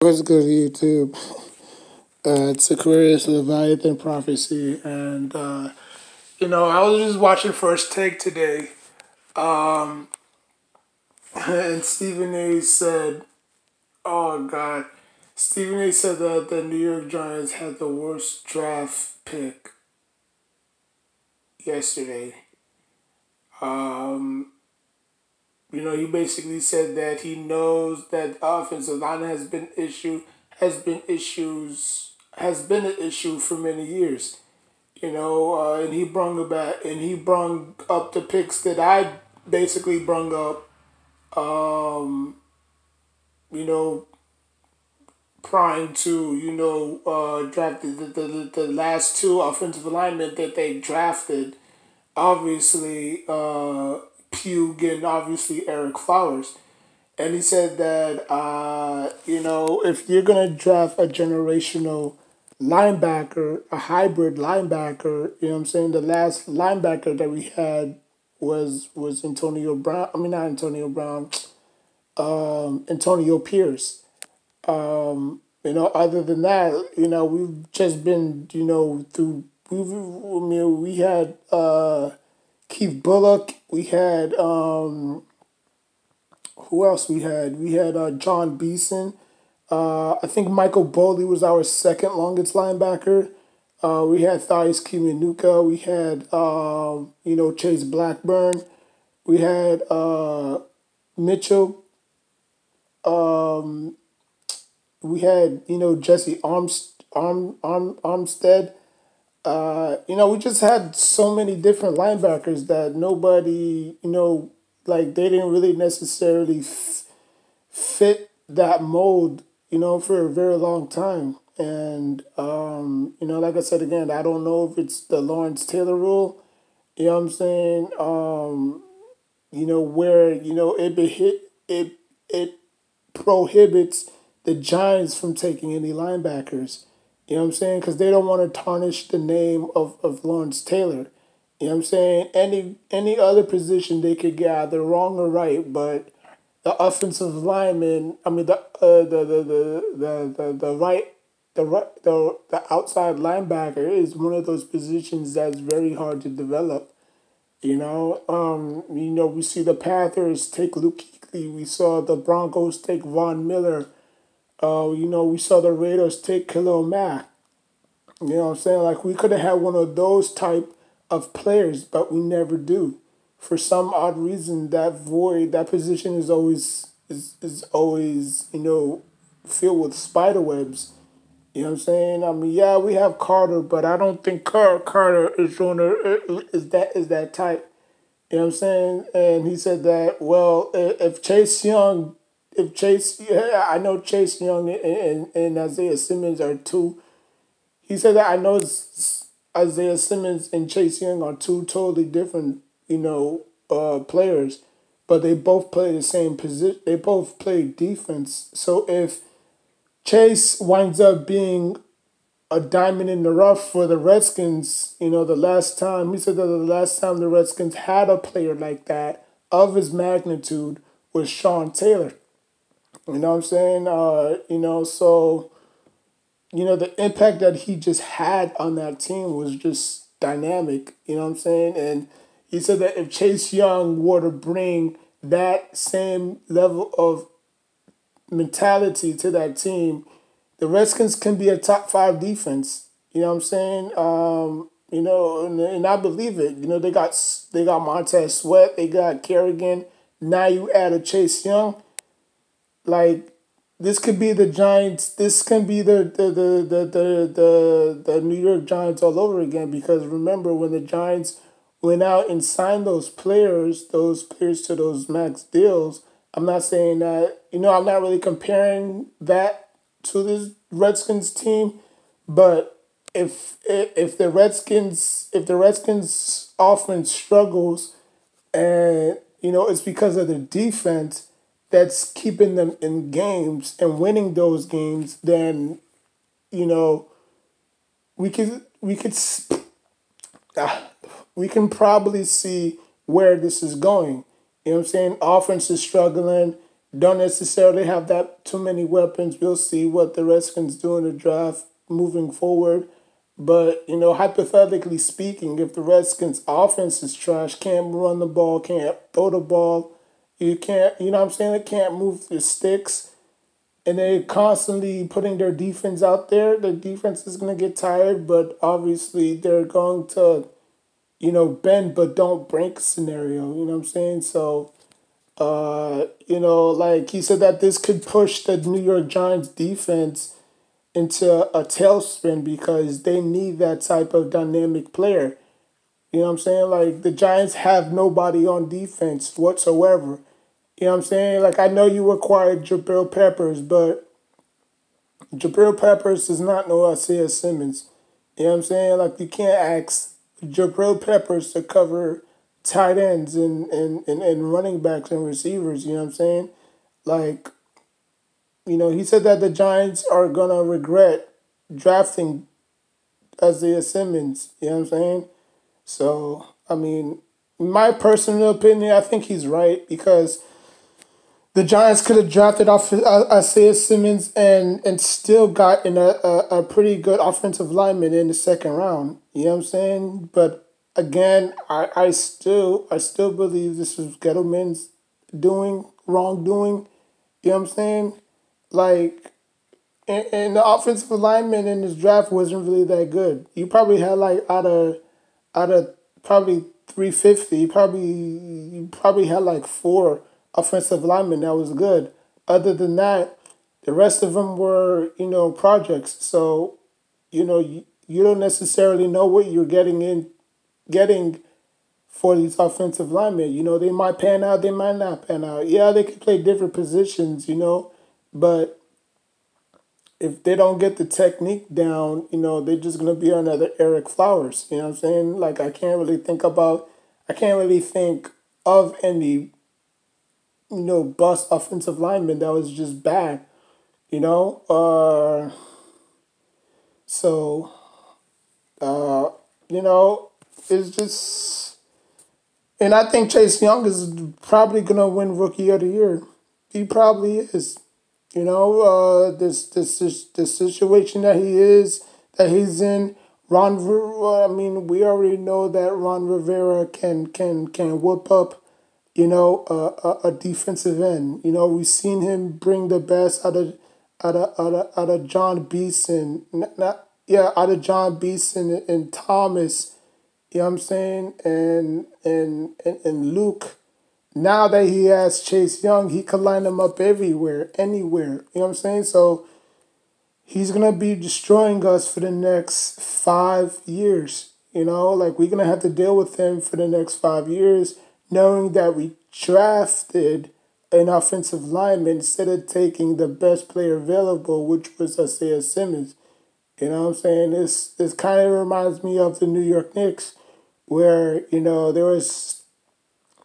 What's good, YouTube? It's Aquarius Leviathan Prophecy, and I was just watching First Take today, um, and Stephen A. said, "Oh God," Stephen A. said that the New York Giants had the worst draft pick yesterday. Um, he basically said that he knows that the offensive line has been an issue for many years. And he brung about and he brung up the picks that I basically brung up. Um, you know, Prior to drafted the last two offensive linemen that they drafted. Obviously, Pugh and obviously Eric Flowers. And he said that if you're gonna draft a generational linebacker, a hybrid linebacker, you know what I'm saying? The last linebacker that we had was Antonio Brown. I mean, not Antonio Brown. Antonio Pierce. Other than that, we've just been, through. We had Keith Bullock. We had who else we had? We had John Beeson. I think Michael Boley was our second longest linebacker. We had Thais Kiwanuka. We had Chase Blackburn. We had Mitchell. We had Jesse Armstead. We just had so many different linebackers that nobody like they didn't really necessarily fit that mold, for a very long time. And like I said again, I don't know if it's the Lawrence Taylor rule. You know what I'm saying? Where it prohibits the Giants from taking any linebackers. You know what I'm saying? Because they don't want to tarnish the name of Lawrence Taylor. You know what I'm saying? Any other position they could get either wrong or right, but the offensive lineman, I mean the right the outside linebacker is one of those positions that's very hard to develop. We see the Panthers take Luke Kuechly. We saw the Broncos take Von Miller. We saw the Raiders take Khalil Mack. You know what I'm saying? Like we could have had one of those type of players, but we never do. For some odd reason, that position is always filled with spider webs. You know what I'm saying? I mean, yeah, we have Carter, but I don't think Carter is is that type. You know what I'm saying? And he said that, well, yeah, I know Chase Young and Isaiah Simmons are two. He said that I know Isaiah Simmons and Chase Young are two totally different, players, but they both play the same position. They both play defense. So if Chase winds up being a diamond in the rough for the Redskins, the last time, he said that the last time the Redskins had a player like that of his magnitude was Sean Taylor. You know what I'm saying? So the impact that he just had on that team was just dynamic. You know what I'm saying? And he said that if Chase Young were to bring that same level of mentality to that team, the Redskins can be a top five defense. You know what I'm saying? And I believe it. They got Montez Sweat, they got Kerrigan. Now you add a Chase Young. Like this could be the Giants. This can be the New York Giants all over again. Because remember when the Giants went out and signed those players to those max deals. I'm not saying that I'm not really comparing that to this Redskins team, but if the Redskins offense struggles and it's because of the defense that's keeping them in games and winning those games, then you know we could we can probably see where this is going. You know what I'm saying? Offense is struggling. don't necessarily have that too many weapons. We'll see what the Redskins do in the draft moving forward. But, hypothetically speaking, if the Redskins offense is trash, can't run the ball, can't throw the ball, you can't, you know what I'm saying? They can't move the sticks, and they're constantly putting their defense out there, the defense is going to get tired, but obviously they're going to, bend but don't break scenario, you know what I'm saying? So, like he said that this could push the New York Giants defense into a tailspin because they need that type of dynamic player. You know what I'm saying? Like the Giants have nobody on defense whatsoever. You know what I'm saying? Like I know you acquired Jabril Peppers, but Jabril Peppers is not no SAS Simmons. You know what I'm saying? Like you can't ask Jabril Peppers to cover tight ends and running backs and receivers, you know what I'm saying? Like, he said that the Giants are gonna regret drafting Isaiah Simmons, you know what I'm saying? So, I mean, in my personal opinion, I think he's right because the Giants could have drafted off Isaiah Simmons and still gotten a pretty good offensive lineman in the second round. You know what I'm saying? But again, I still believe this was Gettleman's wrongdoing. You know what I'm saying? Like, and the offensive lineman in this draft wasn't really that good. You probably had like out of probably 350, you probably had like four offensive linemen that was good. Other than that, the rest of them were, projects. So, you don't necessarily know what you're getting for these offensive linemen. They might pan out, they might not pan out. Yeah, they can play different positions, but if they don't get the technique down, they're just gonna be another Eric Flowers. You know what I'm saying? Like I can't really think of any, bust offensive lineman that was just bad. You know, so uh, you know, it's just, and I think Chase Young is probably gonna win Rookie of the Year. He probably is. This situation that he's in. I mean, we already know that Ron Rivera can whip up, a defensive end. We've seen him bring the best out of John Beeson, out of John Beeson and Thomas. You know what I'm saying, and Luke. Now that he has Chase Young, he can line them up everywhere, anywhere. You know what I'm saying? So he's gonna be destroying us for the next 5 years. Like we're gonna have to deal with him for the next 5 years, knowing that we drafted an offensive lineman instead of taking the best player available, which was Isaiah Simmons. You know what I'm saying? This kind of reminds me of the New York Knicks, where there was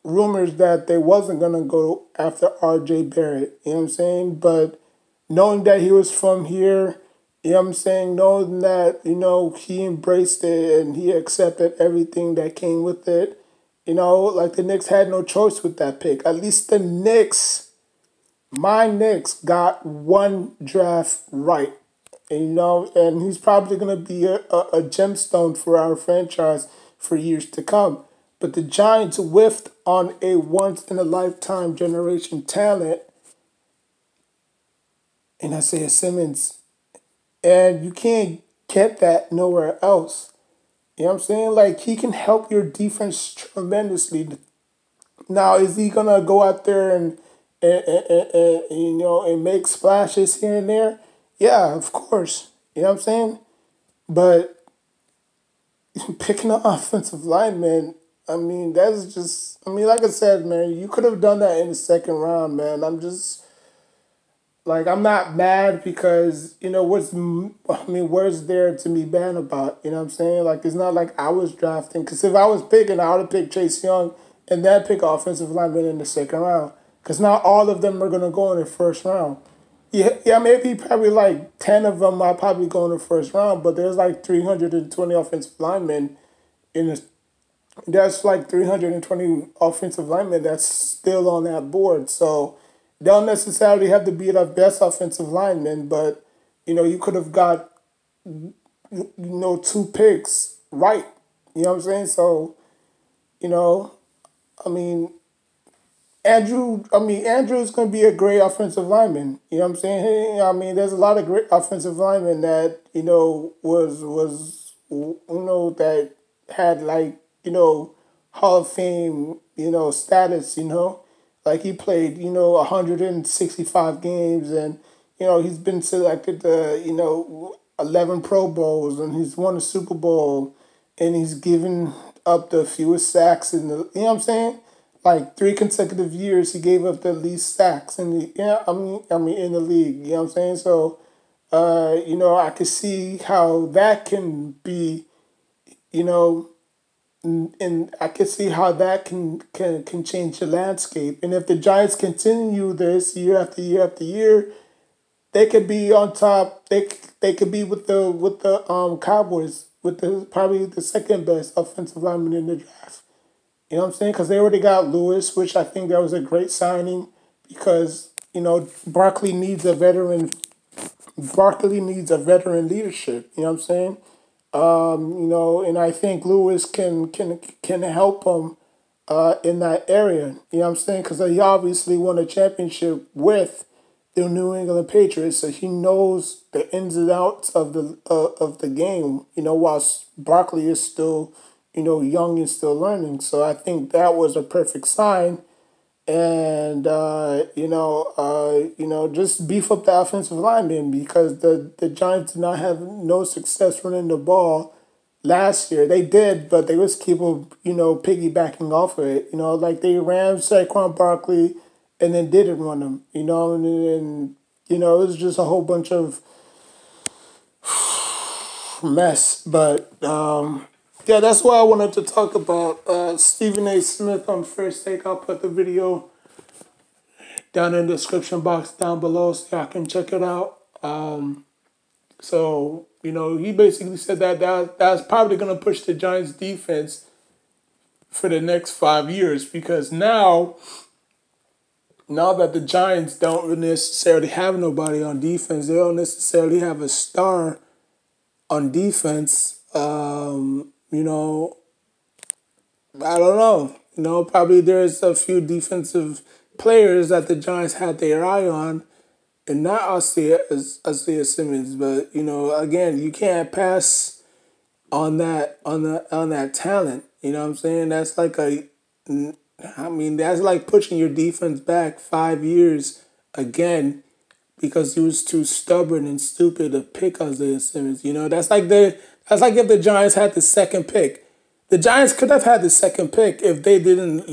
rumors that they wasn't gonna go after R.J. Barrett. You know what I'm saying? But knowing that he was from here, you know what I'm saying, knowing that, he embraced it and he accepted everything that came with it, like the Knicks had no choice with that pick. At least my Knicks got one draft right. And he's probably going to be a gemstone for our franchise for years to come. But the Giants whiffed on a once-in-a-lifetime generation talent in Isaiah Simmons. And you can't get that nowhere else. You know what I'm saying? Like, he can help your defense tremendously. Now, is he going to go out there and make splashes here and there? Yeah, of course. You know what I'm saying? But picking an offensive lineman, I mean, that's just, like I said, man, you could have done that in the second round, man. I'm not mad because, where's there to be mad about? You know what I'm saying? Like, it's not like I was drafting. Because if I was picking, I would have picked Chase Young and then pick offensive lineman in the second round. Because not all of them are going to go in the first round. Yeah, maybe probably like 10 of them might probably go in the first round, but there's like 320 offensive linemen in the that's like 320 offensive linemen that's still on that board. So They don't necessarily have to be the best offensive lineman, but you could have got two picks right. You know what I'm saying? So you know, I mean, Andrew is going to be a great offensive lineman. You know what I'm saying? There's a lot of great offensive linemen that was that had like Hall of Fame status. Like he played 165 games, and he's been selected to 11 Pro Bowls, and he's won a Super Bowl, and he's given up the fewest sacks in the. You know what I'm saying? Like 3 consecutive years, he gave up the least sacks in the. Yeah, in the league. You know what I'm saying? So, I could see how that can be. You know, and I can see how that can change the landscape. And if the Giants continue this year after year after year, they could be on top. They could be with the Cowboys with the probably the second best offensive lineman in the draft. You know what I'm saying? Because they already got Lewis, which I think that was a great signing because Barkley needs a veteran. Barkley needs a veteran leadership. You know what I'm saying? And I think Lewis can help him in that area. You know what I'm saying? Because he obviously won a championship with the New England Patriots, so he knows the ins and outs of the game. Whilst Barkley is still young and still learning. So I think that was a perfect sign. And just beef up the offensive lineman because the Giants did not have no success running the ball last year. They did, but they was keep piggybacking off of it. Like they ran Saquon Barkley and then didn't run him. And it was just a whole bunch of mess. But yeah, that's why I wanted to talk about Stephen A. Smith on First Take. I'll put the video down in the description box down below so y'all can check it out. So, he basically said that's probably going to push the Giants defense for the next 5 years because now that the Giants don't necessarily have nobody on defense, they don't necessarily have a star on defense. I don't know. Probably there's a few defensive players that the Giants had their eye on, and not Isaiah Simmons. But again, you can't pass on that talent. You know what I'm saying? That's like that's like pushing your defense back 5 years again because he was too stubborn and stupid to pick Isaiah Simmons. That's like if the Giants had the second pick. The Giants could have had the second pick if they didn't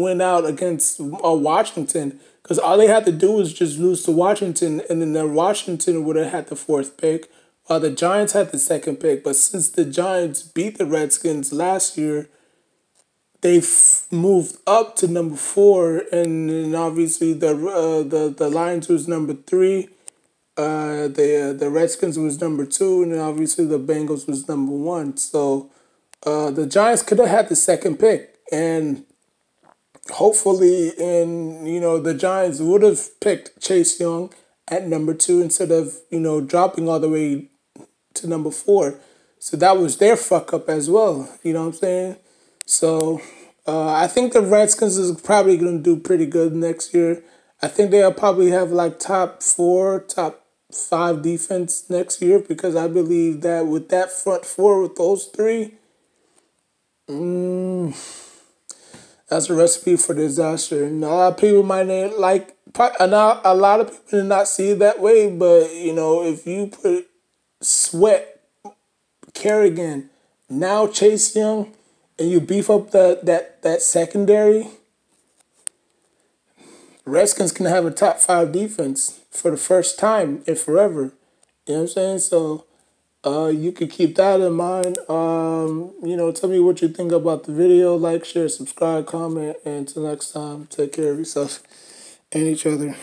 win out against Washington. Because all they had to do was just lose to Washington, and then Washington would have had the fourth pick, while the Giants had the second pick. But since the Giants beat the Redskins last year, they moved up to number 4, and then obviously the Lions was number 3. The Redskins was number 2, and then obviously the Bengals was number 1. So the Giants could have had the second pick, and hopefully, the Giants would have picked Chase Young at number 2 instead of dropping all the way to number 4. So that was their fuck up as well. You know what I'm saying? So I think the Redskins is probably going to do pretty good next year. I think they'll probably have like top 4, top 5 defense next year because I believe that with that front 4 with those 3, that's a recipe for disaster. And a lot of people might not a lot of people did not see it that way, but if you put Sweat, Kerrigan, now Chase Young, and you beef up that secondary, Redskins can have a top 5 defense for the first time in forever. You know what I'm saying? So you can keep that in mind. Tell me what you think about the video. Like, share, subscribe, comment, and until next time, take care of yourself and each other.